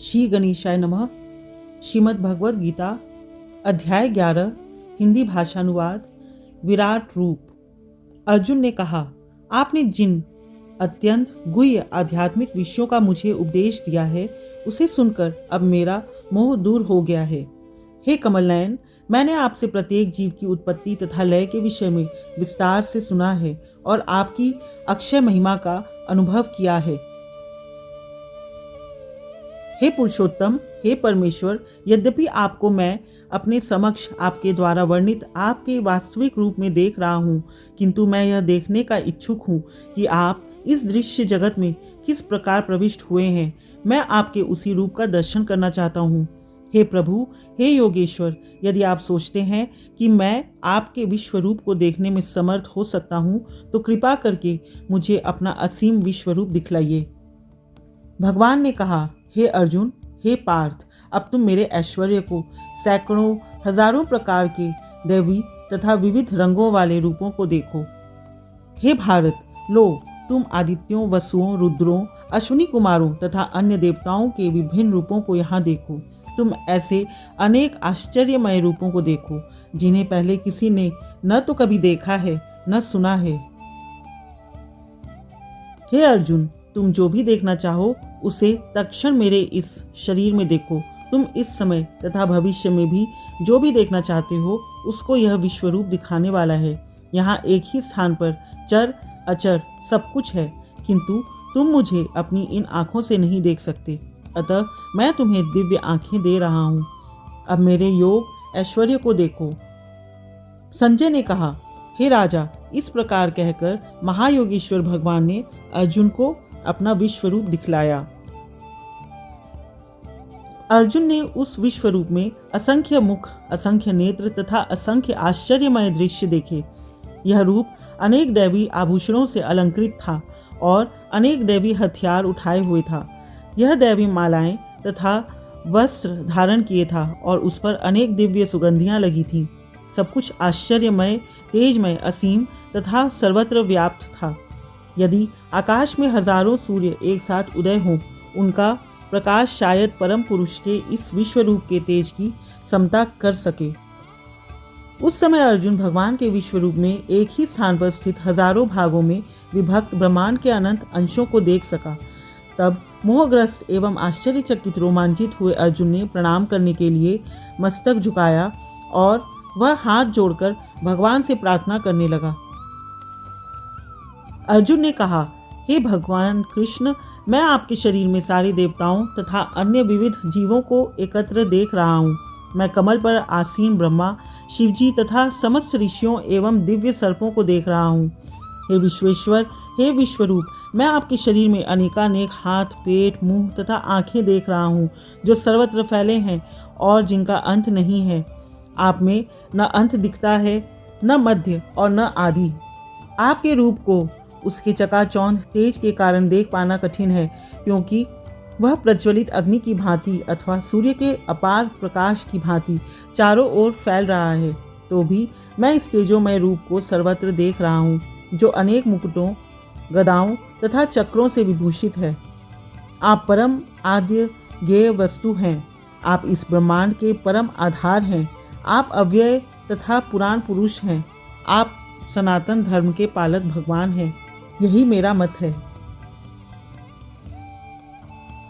श्री गणेशाय नमः। श्रीमद् भगवद गीता अध्याय 11 हिंदी भाषानुवाद। विराट रूप। अर्जुन ने कहा, आपने जिन अत्यंत गुह्य आध्यात्मिक विषयों का मुझे उपदेश दिया है उसे सुनकर अब मेरा मोह दूर हो गया है। हे कमलनयन, मैंने आपसे प्रत्येक जीव की उत्पत्ति तथा लय के विषय में विस्तार से सुना है और आपकी अक्षय महिमा का अनुभव किया है। हे पुरुषोत्तम, हे परमेश्वर, यद्यपि आपको मैं अपने समक्ष आपके द्वारा वर्णित आपके वास्तविक रूप में देख रहा हूँ, किंतु मैं यह देखने का इच्छुक हूँ कि आप इस दृश्य जगत में किस प्रकार प्रविष्ट हुए हैं। मैं आपके उसी रूप का दर्शन करना चाहता हूँ। हे प्रभु, हे योगेश्वर, यदि आप सोचते हैं कि मैं आपके विश्व रूप को देखने में समर्थ हो सकता हूँ, तो कृपा करके मुझे अपना असीम विश्व रूप दिखलाइए। भगवान ने कहा, हे अर्जुन, हे पार्थ, अब तुम मेरे ऐश्वर्य को सैकड़ों हजारों प्रकार के दैवी तथा विविध रंगों वाले रूपों को देखो। हे भारत, लो तुम आदित्यों, वसुओं, रुद्रों, अश्विनी कुमारों तथा अन्य देवताओं के विभिन्न रूपों को यहाँ देखो। तुम ऐसे अनेक आश्चर्यमय रूपों को देखो जिन्हें पहले किसी ने न तो कभी देखा है न सुना है। हे अर्जुन, तुम जो भी देखना चाहो उसे तत्क्षण मेरे इस शरीर में देखो। तुम इस समय तथा भविष्य में भी जो भी देखना चाहते हो उसको यह विश्व रूप दिखाने वाला है। यहाँ एक ही स्थान पर चर अचर सब कुछ है, किंतु तुम मुझे अपनी इन आँखों से नहीं देख सकते, अतः मैं तुम्हें दिव्य आँखें दे रहा हूँ। अब मेरे योग ऐश्वर्य को देखो। संजय ने कहा, हे राजा, इस प्रकार कहकर महायोगेश्वर भगवान ने अर्जुन को अपना विश्व रूप दिखलाया। अर्जुन ने उस विश्व रूप में असंख्य मुख, असंख्य नेत्र तथा असंख्य आश्चर्यमय दृश्य देखे। यह रूप अनेक दैवी आभूषणों से अलंकृत था और अनेक दैवी हथियार उठाए हुए था। यह दैवी मालाएं तथा वस्त्र धारण किए था और उस पर अनेक दिव्य सुगंधियां लगी थीं। सब कुछ आश्चर्यमय, तेजमय, असीम तथा सर्वत्र व्याप्त था। यदि आकाश में हजारों सूर्य एक साथ उदय हों, उनका प्रकाश शायद परम पुरुष के इस विश्व रूप के तेज की समता कर सके। उस समय अर्जुन भगवान के विश्व रूप में एक ही स्थान पर स्थित हजारों भागों में विभक्त ब्रह्मांड के अनंत अंशों को देख सका। तब मोहग्रस्त एवं आश्चर्यचकित रोमांचित हुए अर्जुन ने प्रणाम करने के लिए मस्तक झुकाया और वह हाथ जोड़कर भगवान से प्रार्थना करने लगा। अर्जुन ने कहा, हे भगवान कृष्ण, मैं आपके शरीर में सारे देवताओं तथा अन्य विविध जीवों को एकत्र देख रहा हूँ। मैं कमल पर आसीन ब्रह्मा, शिवजी तथा समस्त ऋषियों एवं दिव्य सर्पों को देख रहा हूँ। हे विश्वेश्वर, हे विश्वरूप, मैं आपके शरीर में अनेकानेक हाथ, पेट, मुंह तथा आंखें देख रहा हूँ जो सर्वत्र फैले हैं और जिनका अंत नहीं है। आप में न अंत दिखता है, न मध्य और न आदि। आपके रूप को उसके चकाचौंध तेज के कारण देख पाना कठिन है, क्योंकि वह प्रज्वलित अग्नि की भांति अथवा सूर्य के अपार प्रकाश की भांति चारों ओर फैल रहा है। तो भी मैं इस तेजोमय रूप को सर्वत्र देख रहा हूँ, जो अनेक मुकुटों, गदाओं तथा चक्रों से विभूषित है। आप परम आद्य ज्ञेय वस्तु हैं। आप इस ब्रह्मांड के परम आधार हैं। आप अव्यय तथा पुराण पुरुष हैं। आप सनातन धर्म के पालक भगवान हैं। यही मेरा मत है।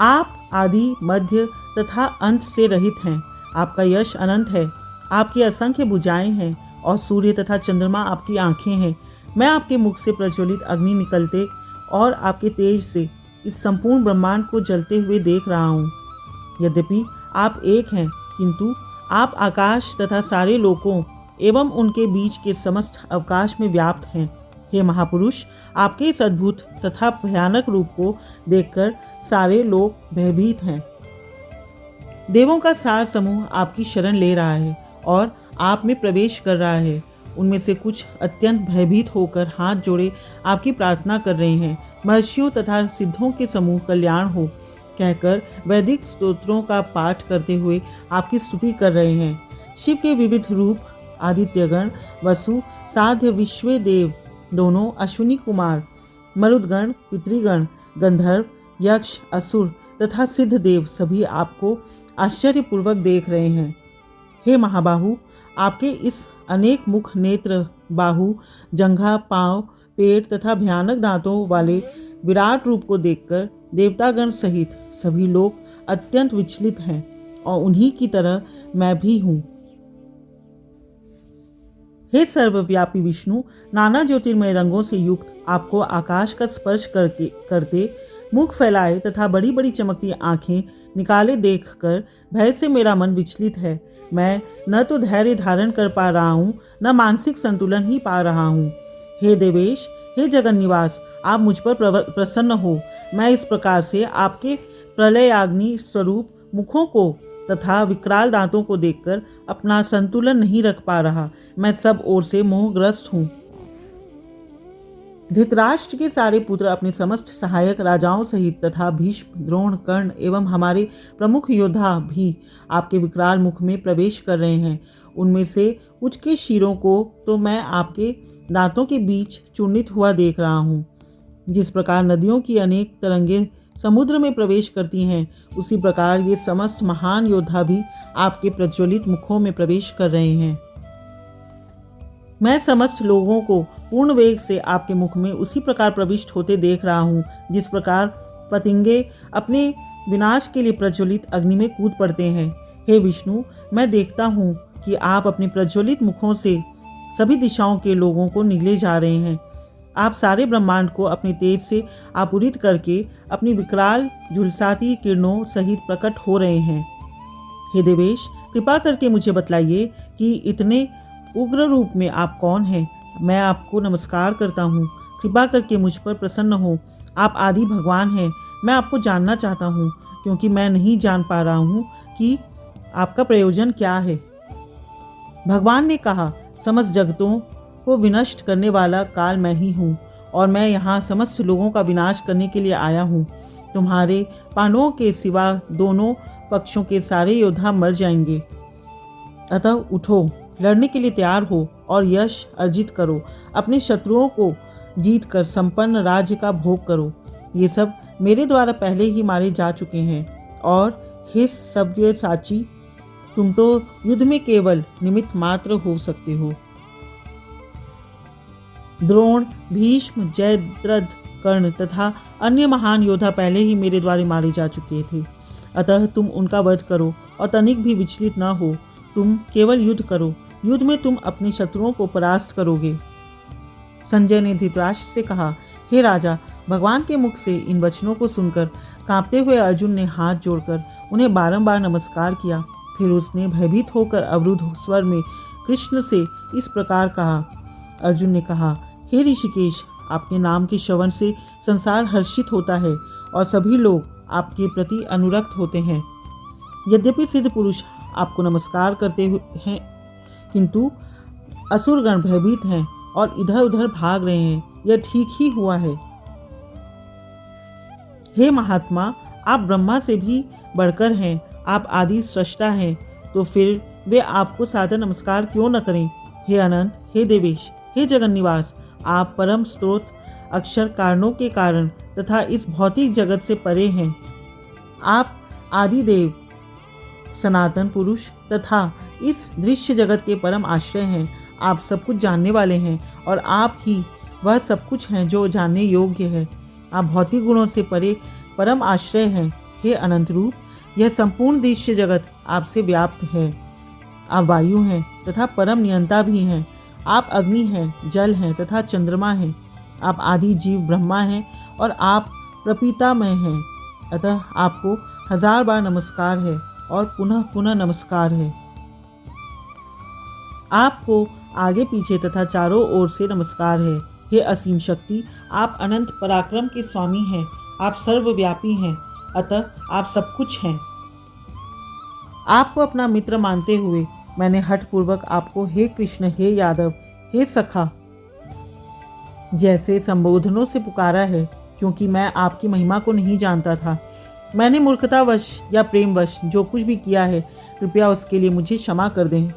आप आदि, मध्य तथा अंत से रहित हैं। आपका यश अनंत है। आपकी असंख्य भुजाएं हैं और सूर्य तथा चंद्रमा आपकी आंखें हैं। मैं आपके मुख से प्रज्वलित अग्नि निकलते और आपके तेज से इस संपूर्ण ब्रह्मांड को जलते हुए देख रहा हूँ। यद्यपि आप एक हैं, किंतु आप आकाश तथा सारे लोकों एवं उनके बीच के समस्त अवकाश में व्याप्त हैं। हे महापुरुष, आपके इस अद्भुत तथा भयानक रूप को देखकर सारे लोग भयभीत हैं। देवों का सार समूह आपकी शरण ले रहा है और आप में प्रवेश कर रहा है। उनमें से कुछ अत्यंत भयभीत होकर हाथ जोड़े आपकी प्रार्थना कर रहे हैं। महर्षियों तथा सिद्धों के समूह कल्याण हो कहकर वैदिक स्तोत्रों का पाठ करते हुए आपकी स्तुति कर रहे हैं। शिव के विविध रूप आदित्यगण, वसु, साध्य, विश्व देव दोनों, अश्विनी कुमार, मरुदगण, पितृगण, गंधर्व, यक्ष, असुर तथा सिद्ध देव सभी आपको आश्चर्यपूर्वक देख रहे हैं। हे महाबाहु, आपके इस अनेक मुख, नेत्र, बाहु, जंघा, पांव, पेट तथा भयानक दांतों वाले विराट रूप को देखकर देवतागण सहित सभी लोग अत्यंत विचलित हैं और उन्हीं की तरह मैं भी हूँ। हे सर्वव्यापी विष्णु, नाना ज्योतिर्मय रंगों से युक्त आपको आकाश का स्पर्श करते मुख फैलाए तथा बड़ी बड़ी चमकती आंखें निकाले देखकर भय से मेरा मन विचलित है। मैं न तो धैर्य धारण कर पा रहा हूँ, न मानसिक संतुलन ही पा रहा हूँ। हे देवेश, हे जगन निवास, आप मुझ पर प्रसन्न हो। मैं इस प्रकार से आपके प्रलयाग्नि स्वरूप मुखों को तथा विकराल दांतों को देखकर अपना संतुलन नहीं रख पा रहा। मैं सब ओर से मोहग्रस्त हूँ। धृतराष्ट्र के सारे पुत्र अपने समस्त सहायक राजाओं सहित तथा भीष्म, द्रोण, कर्ण एवं हमारे प्रमुख योद्धा भी आपके विकराल मुख में प्रवेश कर रहे हैं। उनमें से कुछ के शीरों को तो मैं आपके दांतों के बीच चूर्णित हुआ देख रहा हूँ। जिस प्रकार नदियों की अनेक तरंगें समुद्र में प्रवेश करती हैं, उसी प्रकार ये समस्त महान योद्धा भी आपके प्रज्वलित मुखों में प्रवेश कर रहे हैं। मैं समस्त लोगों को पूर्ण वेग से आपके मुख में उसी प्रकार प्रविष्ट होते देख रहा हूँ, जिस प्रकार पतंगे अपने विनाश के लिए प्रज्वलित अग्नि में कूद पड़ते हैं। हे विष्णु, मैं देखता हूँ कि आप अपने प्रज्वलित मुखों से सभी दिशाओं के लोगों को निगले जा रहे हैं। आप सारे ब्रह्मांड को अपने तेज से आपूरित करके अपनी विकराल झुलसाती किरणों सहित प्रकट हो रहे हैं। हे देवेश, कृपा करके मुझे बतलाइए कि इतने उग्र रूप में आप कौन हैं। मैं आपको नमस्कार करता हूँ। कृपा करके मुझ पर प्रसन्न हो। आप आदि भगवान हैं। मैं आपको जानना चाहता हूँ, क्योंकि मैं नहीं जान पा रहा हूँ कि आपका प्रयोजन क्या है। भगवान ने कहा, समस्त जगतों को विनष्ट करने वाला काल मैं ही हूँ और मैं यहाँ समस्त लोगों का विनाश करने के लिए आया हूँ। तुम्हारे पांडवों के सिवा दोनों पक्षों के सारे योद्धा मर जाएंगे। अतः उठो, लड़ने के लिए तैयार हो और यश अर्जित करो। अपने शत्रुओं को जीत कर संपन्न राज्य का भोग करो। ये सब मेरे द्वारा पहले ही मारे जा चुके हैं। और हे सव्यसाची, तुम तो युद्ध में केवल निमित्त मात्र हो सकते हो। द्रोण, भीष्म, जयद्रथ, कर्ण तथा अन्य महान योद्धा पहले ही मेरे द्वारा मारे जा चुके थे। अतः तुम उनका वध करो और तनिक भी विचलित न हो। तुम केवल युद्ध करो। युद्ध में तुम अपने शत्रुओं को परास्त करोगे। संजय ने धृतराष्ट्र से कहा, हे राजा, भगवान के मुख से इन वचनों को सुनकर कांपते हुए अर्जुन ने हाथ जोड़कर उन्हें बारंबार नमस्कार किया। फिर उसने भयभीत होकर अवरुद्ध स्वर में कृष्ण से इस प्रकार कहा। अर्जुन ने कहा, हे ऋषिकेश, आपके नाम के श्रवण से संसार हर्षित होता है और सभी लोग आपके प्रति अनुरक्त होते हैं। यद्यपि सिद्ध पुरुष आपको नमस्कार करते हैं, किंतु असुरगण भयभीत हैं और इधर उधर भाग रहे हैं। यह ठीक ही हुआ है। हे महात्मा, आप ब्रह्मा से भी बढ़कर हैं। आप आदि सृष्टा हैं, तो फिर वे आपको सादर नमस्कार क्यों न करें। हे अनंत, हे देवेश, हे जगन निवास, आप परम स्रोत, अक्षर कारणों के कारण तथा इस भौतिक जगत से परे हैं। आप आदि देव, सनातन पुरुष तथा इस दृश्य जगत के परम आश्रय हैं। आप सब कुछ जानने वाले हैं और आप ही वह सब कुछ हैं जो जानने योग्य है। आप भौतिक गुणों से परे परम आश्रय हैं। हे अनंत रूप, यह संपूर्ण दृश्य जगत आपसे व्याप्त है। आप वायु हैं तथा परम नियंता भी हैं। आप अग्नि हैं, जल हैं तथा चंद्रमा हैं। आप आदि जीव ब्रह्मा हैं और आप प्रपितामय हैं। अतः आपको 1000 बार नमस्कार है और पुनः पुनः नमस्कार है। आपको आगे पीछे तथा चारों ओर से नमस्कार है। हे असीम शक्ति, आप अनंत पराक्रम के स्वामी हैं। आप सर्वव्यापी हैं, अतः आप सब कुछ हैं। आपको अपना मित्र मानते हुए मैंने हठपूर्वक आपको हे कृष्ण, हे यादव, हे सखा जैसे संबोधनों से पुकारा है, क्योंकि मैं आपकी महिमा को नहीं जानता था। मैंने मूर्खतावश या प्रेमवश जो कुछ भी किया है, कृपया उसके लिए मुझे क्षमा कर दें।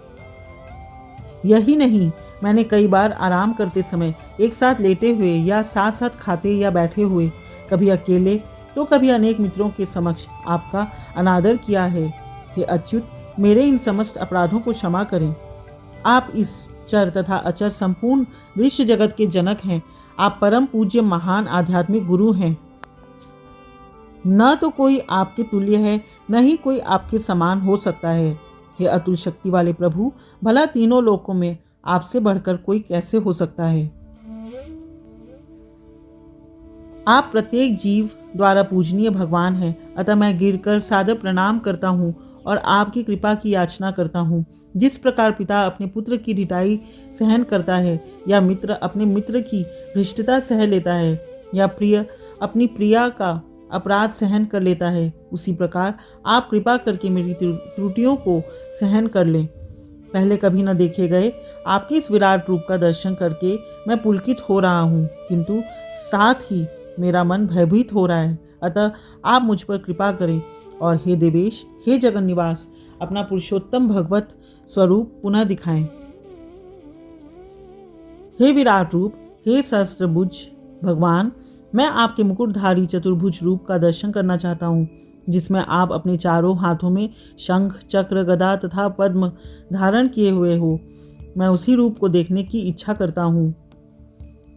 यही नहीं, मैंने कई बार आराम करते समय एक साथ लेटे हुए या साथ साथ खाते या बैठे हुए, कभी अकेले तो कभी अनेक मित्रों के समक्ष आपका अनादर किया है। हे अच्युत, मेरे इन समस्त अपराधों को क्षमा करें। आप इस चर तथा अचर संपूर्ण दृश्य जगत के जनक हैं। आप परम पूज्य महान आध्यात्मिक गुरु हैं। न तो कोई आपके तुल्य है, न ही कोई आपके समान हो सकता है। हे अतुल शक्ति वाले प्रभु, भला तीनों लोकों में आपसे बढ़कर कोई कैसे हो सकता है। आप प्रत्येक जीव द्वारा पूजनीय भगवान हैं, अतः मैं गिरकर सादर प्रणाम करता हूँ और आपकी कृपा की याचना करता हूँ। जिस प्रकार पिता अपने पुत्र की ढिठाई सहन करता है, या मित्र अपने मित्र की भ्रष्टता सह लेता है, या प्रिय अपनी प्रिया का अपराध सहन कर लेता है, उसी प्रकार आप कृपा करके मेरी त्रुटियों को सहन कर लें। पहले कभी न देखे गए आपके इस विराट रूप का दर्शन करके मैं पुलकित हो रहा हूँ, किंतु साथ ही मेरा मन भयभीत हो रहा है। अतः आप मुझ पर कृपा करें और हे देवेश, हे जगन निवास, अपना पुरुषोत्तम भगवत स्वरूप पुनः दिखाएं। हे विराट रूप, हे सहस्त्रभुज भगवान, मैं आपके मुकुटधारी चतुर्भुज रूप का दर्शन करना चाहता हूँ, जिसमें आप अपने चारों हाथों में शंख, चक्र, गदा तथा पद्म धारण किए हुए हो। मैं उसी रूप को देखने की इच्छा करता हूँ।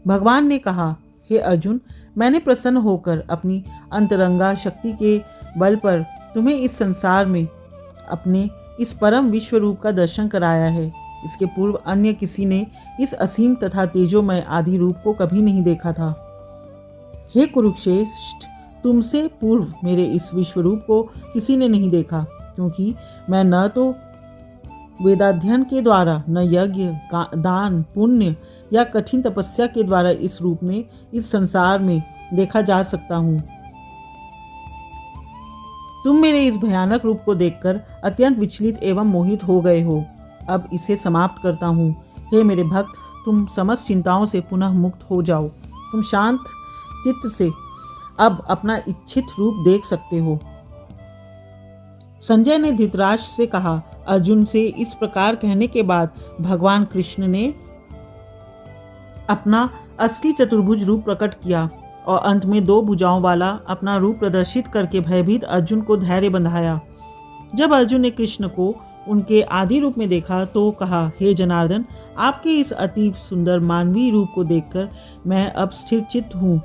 भगवान ने कहा, हे अर्जुन, मैंने प्रसन्न होकर अपनी अंतरंगा शक्ति के बल पर तुम्हें इस संसार में अपने इस परम विश्व रूप का दर्शन कराया है। इसके पूर्व अन्य किसी ने इस असीम तथा तेजोमय आदि रूप को कभी नहीं देखा था। हे कुरुक्षेत्र, तुमसे पूर्व मेरे इस विश्व रूप को किसी ने नहीं देखा, क्योंकि मैं न तो वेदाध्ययन के द्वारा, न यज्ञ, दान, पुण्य या कठिन तपस्या के द्वारा इस रूप में इस संसार में देखा जा सकता हूँ। तुम मेरे इस भयानक रूप को देखकर अत्यंत विचलित एवं मोहित हो गए हो। अब इसे समाप्त करता हूँ। हे मेरे भक्त, तुम समस्त चिंताओं से पुनः मुक्त हो जाओ। तुम शांत चित्त से अब अपना इच्छित रूप देख सकते हो। संजय ने धृतराष्ट्र से कहा। अर्जुन से इस प्रकार कहने के बाद भगवान कृष्ण ने अपना असली चतुर्भुज रूप प्रकट किया और अंत में 2 भुजाओं वाला अपना रूप प्रदर्शित करके भयभीत अर्जुन को धैर्य बंधाया। जब अर्जुन ने कृष्ण को उनके आदि रूप में देखा तो कहा, हे जनार्दन, आपके इस अति सुंदर मानवीय रूप को देखकर मैं अब स्थिर चित्त हूँ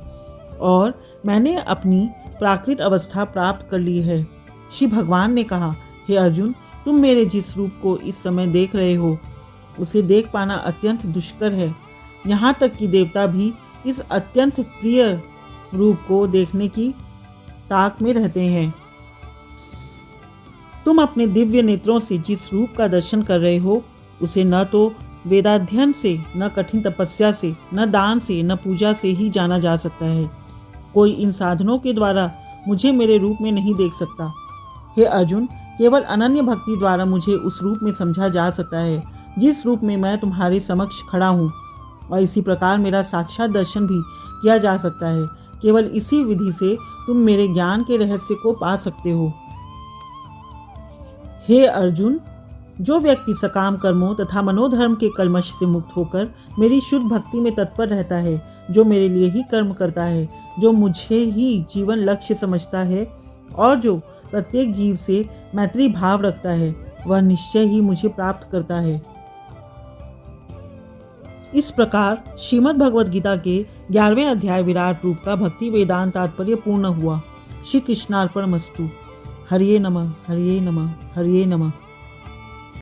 और मैंने अपनी प्राकृत अवस्था प्राप्त कर ली है। श्री भगवान ने कहा, हे अर्जुन, तुम मेरे जिस रूप को इस समय देख रहे हो, उसे देख पाना अत्यंत दुष्कर है। यहाँ तक कि देवता भी इस अत्यंत प्रिय रूप को देखने की ताक में रहते हैं। तुम अपने दिव्य नेत्रों से जिस रूप का दर्शन कर रहे हो, उसे न तो वेदाध्ययन से, न कठिन तपस्या से, न दान से, न पूजा से ही जाना जा सकता है। कोई इन साधनों के द्वारा मुझे मेरे रूप में नहीं देख सकता। हे अर्जुन, केवल अनन्य भक्ति द्वारा मुझे उस रूप में समझा जा सकता है जिस रूप में मैं तुम्हारे समक्ष खड़ा हूँ, और इसी प्रकार मेरा साक्षात दर्शन भी किया जा सकता है। केवल इसी विधि से तुम मेरे ज्ञान के रहस्य को पा सकते हो। हे अर्जुन, जो व्यक्ति सकाम कर्मों तथा मनोधर्म के कलमश से मुक्त होकर मेरी शुद्ध भक्ति में तत्पर रहता है, जो मेरे लिए ही कर्म करता है, जो मुझे ही जीवन लक्ष्य समझता है और जो प्रत्येक जीव से मैत्री भाव रखता है, वह निश्चय ही मुझे प्राप्त करता है। इस प्रकार श्रीमद् भगवद गीता के 11वें अध्याय विराट रूप का भक्ति वेदांत तात्पर्य पूर्ण हुआ। श्री कृष्णार्पणमस्तु। हरिये नमः, हरिये नमः, हरिये नमः।